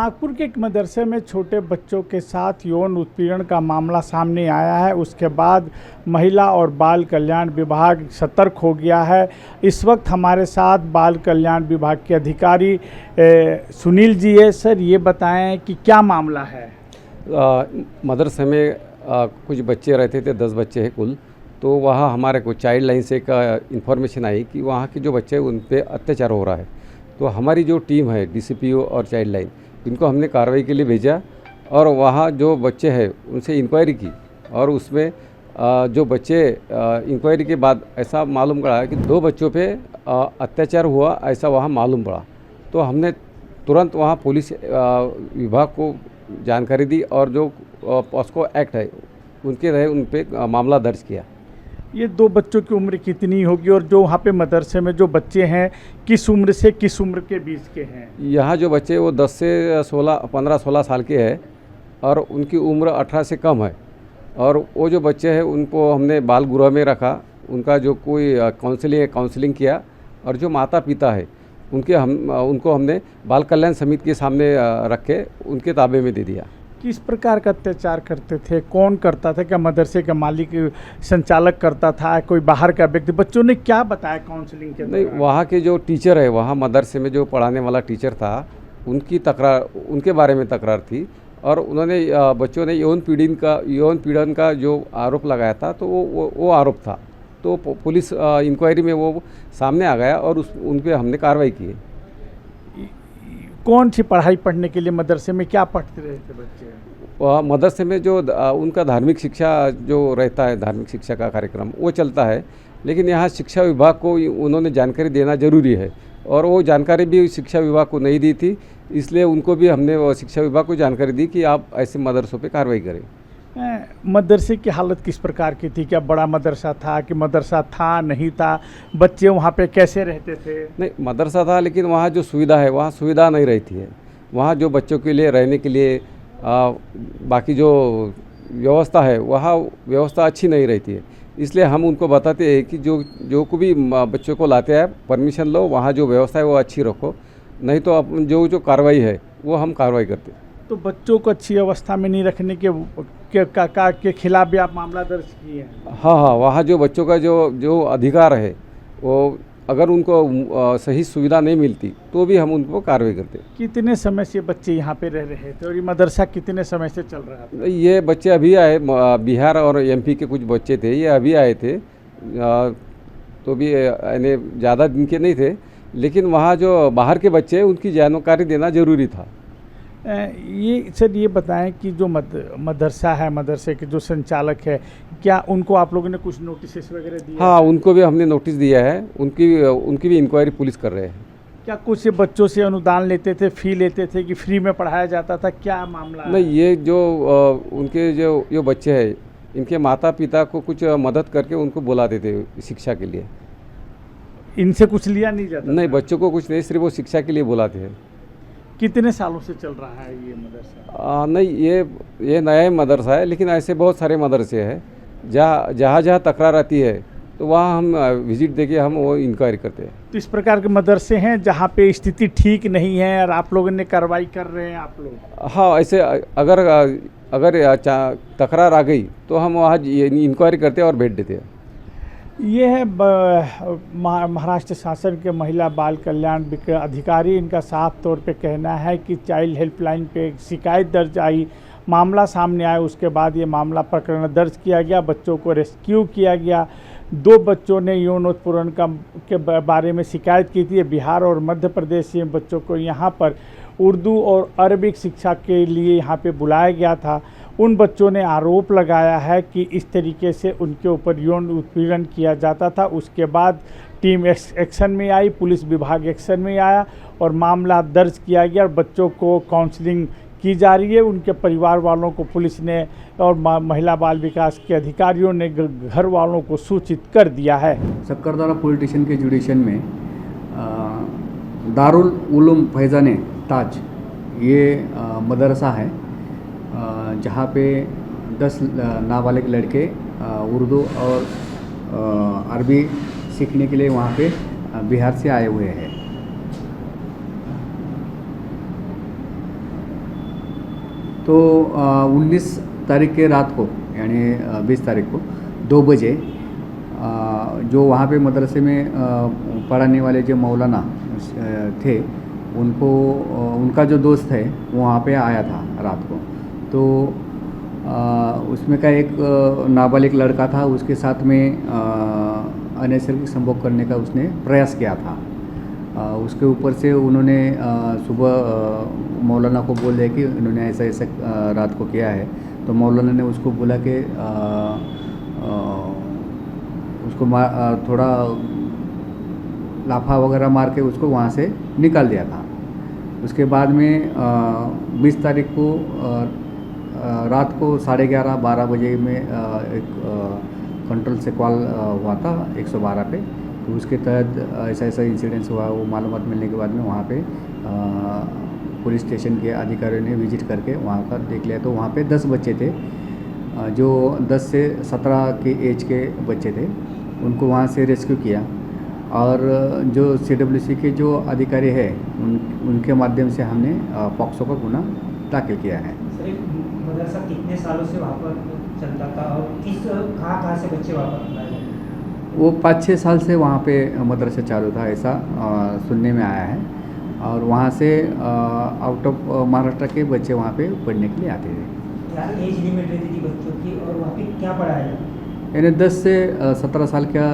नागपुर के एक मदरसे में छोटे बच्चों के साथ यौन उत्पीड़न का मामला सामने आया है। उसके बाद महिला और बाल कल्याण विभाग सतर्क हो गया है। इस वक्त हमारे साथ बाल कल्याण विभाग के अधिकारी सुनील जी है। सर, ये बताएं कि क्या मामला है। मदरसे में कुछ बच्चे रहते थे, 10 बच्चे हैं कुल। तो वहाँ हमारे को चाइल्ड लाइन से एक इन्फॉर्मेशन आई कि वहाँ के जो बच्चे हैं उन पे अत्याचार हो रहा है। तो हमारी जो टीम है डीसीपीओ और चाइल्ड लाइन, इनको हमने कार्रवाई के लिए भेजा और वहाँ जो बच्चे हैं उनसे इंक्वायरी की। और उसमें जो बच्चे इंक्वायरी के बाद ऐसा मालूम पड़ा कि 2 बच्चों पे अत्याचार हुआ, ऐसा वहाँ मालूम पड़ा। तो हमने तुरंत वहाँ पुलिस विभाग को जानकारी दी और जो पॉस्को एक्ट है उनके रहे उन पे मामला दर्ज किया। ये 2 बच्चों की उम्र कितनी होगी और जो वहाँ पे मदरसे में जो बच्चे हैं किस उम्र से किस उम्र के बीच के हैं? यहाँ जो बच्चे वो 10 से 15-16 साल के हैं और उनकी उम्र 18 से कम है। और वो जो बच्चे हैं उनको हमने बाल गृह में रखा, उनका जो कोई काउंसलिंग किया। और जो माता पिता है उनको हमने बाल कल्याण समिति के सामने रख के उनके ताबे में दे दिया। किस प्रकार का अत्याचार करते थे? कौन करता था? क्या मदरसे का मालिक संचालक करता था, कोई बाहर का व्यक्ति? बच्चों ने क्या बताया काउंसलिंग के? नहीं, वहाँ के जो टीचर है, वहाँ मदरसे में जो पढ़ाने वाला टीचर था, उनके बारे में तकरार थी। और उन्होंने बच्चों ने यौन पीड़न का जो आरोप लगाया था, तो वो आरोप था। तो पुलिस इंक्वायरी में वो सामने आ गया और उन पर हमने कार्रवाई की। कौन सी पढ़ाई पढ़ने के लिए मदरसे में क्या पढ़ते रहे थे बच्चे? मदरसे में जो उनका धार्मिक शिक्षा जो रहता है, धार्मिक शिक्षा का कार्यक्रम वो चलता है। लेकिन यहाँ शिक्षा विभाग को उन्होंने जानकारी देना जरूरी है और वो जानकारी भी शिक्षा विभाग को नहीं दी थी। इसलिए उनको भी हमने शिक्षा विभाग को जानकारी दी कि आप ऐसे मदरसों पे कार्रवाई करें। मदरसे की हालत किस प्रकार की थी? क्या बड़ा मदरसा था कि मदरसा था नहीं था? बच्चे वहाँ पे कैसे रहते थे? नहीं, मदरसा था लेकिन वहाँ जो सुविधा है वहाँ सुविधा नहीं रहती है। वहाँ जो बच्चों के लिए रहने के लिए बाकी जो व्यवस्था है वहाँ व्यवस्था अच्छी नहीं रहती है। इसलिए हम उनको बताते हैं कि जो को भी बच्चों को लाते हैं परमिशन लो, वहाँ जो व्यवस्था है वो अच्छी रखो, नहीं तो अपन जो कार्रवाई है वो हम कार्रवाई करते हैं। तो बच्चों को अच्छी अवस्था में नहीं रखने के खिलाफ भी आप मामला दर्ज किए हैं? हाँ, वहाँ जो बच्चों का जो अधिकार है वो अगर उनको सही सुविधा नहीं मिलती तो भी हम उनको कार्रवाई करते। कितने समय से बच्चे यहाँ पे रह रहे थे और ये मदरसा कितने समय से चल रहा था? ये बच्चे अभी आए, बिहार और एमपी के कुछ बच्चे थे, ये अभी आए थे। तो भी यानी ज़्यादा दिन के नहीं थे। लेकिन वहाँ जो बाहर के बच्चे हैं उनकी जानकारी देना ज़रूरी था। ये सर, ये बताएं कि जो मदरसा है, मदरसे के जो संचालक है, क्या उनको आप लोगों ने कुछ नोटिस वगैरह दिए? हाँ, उनको भी हमने नोटिस दिया है। उनकी भी इंक्वायरी पुलिस कर रहे हैं। क्या कुछ बच्चों से अनुदान लेते थे, फ़ी लेते थे कि फ्री में पढ़ाया जाता था? क्या मामला? नहीं, ये जो उनके जो बच्चे हैं इनके माता पिता को कुछ मदद करके उनको बुलाते थे शिक्षा के लिए। इनसे कुछ लिया नहीं जाता? नहीं, बच्चों को कुछ नहीं, सिर्फ वो शिक्षा के लिए बुलाते हैं। कितने सालों से चल रहा है ये मदरसा? नहीं, ये नया मदरसा है, लेकिन ऐसे बहुत सारे मदरसे हैं जहाँ तकरार आती है तो वहाँ हम विजिट देके हम वो इंक्वायरी करते हैं। तो इस प्रकार के मदरसे हैं जहाँ पे स्थिति ठीक नहीं है और आप लोगों ने कार्रवाई कर रहे हैं आप लोग? हाँ, ऐसे अगर तकरार आ गई तो हम वहाँ इंक्वायरी करते हैं और भेज देते हैं। ये है महाराष्ट्र शासन के महिला बाल कल्याण अधिकारी। इनका साफ तौर पे कहना है कि चाइल्ड हेल्पलाइन पे एक शिकायत दर्ज आई, मामला सामने आया, उसके बाद ये मामला प्रकरण दर्ज किया गया, बच्चों को रेस्क्यू किया गया। 2 बच्चों ने यौन उत्पीड़न के बारे में शिकायत की थी। बिहार और मध्य प्रदेश से बच्चों को यहाँ पर उर्दू और अरबिक शिक्षा के लिए यहाँ पे बुलाया गया था। उन बच्चों ने आरोप लगाया है कि इस तरीके से उनके ऊपर यौन उत्पीड़न किया जाता था। उसके बाद टीम एक्शन में आई, पुलिस विभाग एक्शन में आया और मामला दर्ज किया गया और बच्चों को काउंसलिंग की जा रही है। उनके परिवार वालों को पुलिस ने और महिला बाल विकास के अधिकारियों ने घर वालों को सूचित कर दिया है। सक्करदरा पुलिस स्टेशन के जुडिशन में दारुल उलूम फैज़ान ताज ये मदरसा है जहाँ पे 10 नाबालिग लड़के उर्दू और अरबी सीखने के लिए वहाँ पे बिहार से आए हुए हैं। तो 19 तारीख के रात को यानी 20 तारीख को 2 बजे जो वहाँ पे मदरसे में पढ़ाने वाले जो मौलाना थे उनको उनका जो दोस्त है वो वहाँ पे आया था रात को। तो उसमें का एक नाबालिग लड़का था, उसके साथ में अनैसर्गिक संभोग करने का उसने प्रयास किया था। उसके ऊपर से उन्होंने सुबह मौलाना को बोल दिया कि उन्होंने ऐसा ऐसा रात को किया है। तो मौलाना ने उसको बोला कि उसको थोड़ा लाफा वगैरह मार के उसको वहाँ से निकाल दिया था। उसके बाद में 20 तारीख को रात को 11:30-12 बजे में एक कंट्रोल से कॉल हुआ था 112 पे। तो उसके तहत ऐसा ऐसा इंसिडेंस हुआ। वो मालूमात मिलने के बाद में वहाँ पे पुलिस स्टेशन के अधिकारियों ने विजिट करके वहाँ का देख लिया। तो वहाँ पे 10 बच्चे थे जो 10 से 17 के एज के बच्चे थे, उनको वहाँ से रेस्क्यू किया। और जो CWC के जो अधिकारी है उनके माध्यम से हमने पॉक्सो का गुना दाखिल किया है। सर, मदरसा कितने सालों से वहाँ पर चलता था और कहाँ से बच्चे वहाँ पर लाए? वो 5-6 साल से वहाँ पे मदरसा चालू था, ऐसा सुनने में आया है। और वहाँ से आउट ऑफ महाराष्ट्र के बच्चे वहाँ पे पढ़ने के लिए आते थे। क्या एज लिमिट रहती थी बच्चों की और वहाँ पे क्या पढ़ाया जाता? यानी 10 से 17 साल का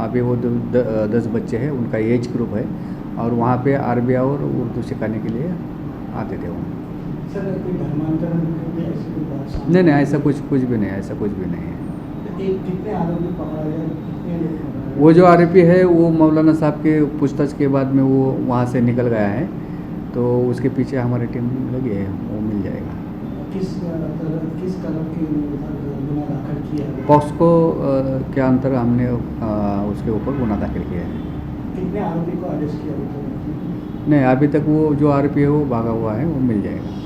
अभी वो 10 बच्चे हैं, उनका एज ग्रुप है। और वहाँ पे अरबी और उर्दू सिखाने के लिए आते थे वो। सर, कोई धर्मांतरण ऐसी कोई बात सामने? नहीं, ऐसा कुछ भी नहीं है, ऐसा कुछ भी नहीं है। कितने आरोपी पकड़ा गया, कितने लोग पकड़े गए? वो जो आरोपी है वो मौलाना साहब के पूछताछ के बाद में वो वहाँ से निकल गया है। तो उसके पीछे हमारी टीम लगी है, वो मिल जाएगा। किस कलम की गुना दाखिल किया है? पॉक्सो के अंतर हमने उसके ऊपर गुना दाखिल किया है। कितने आरोपी को अरेस्ट किया अभी तक? नहीं, अभी तक वो जो आरोपी है वो भागा हुआ है, वो मिल जाएगा।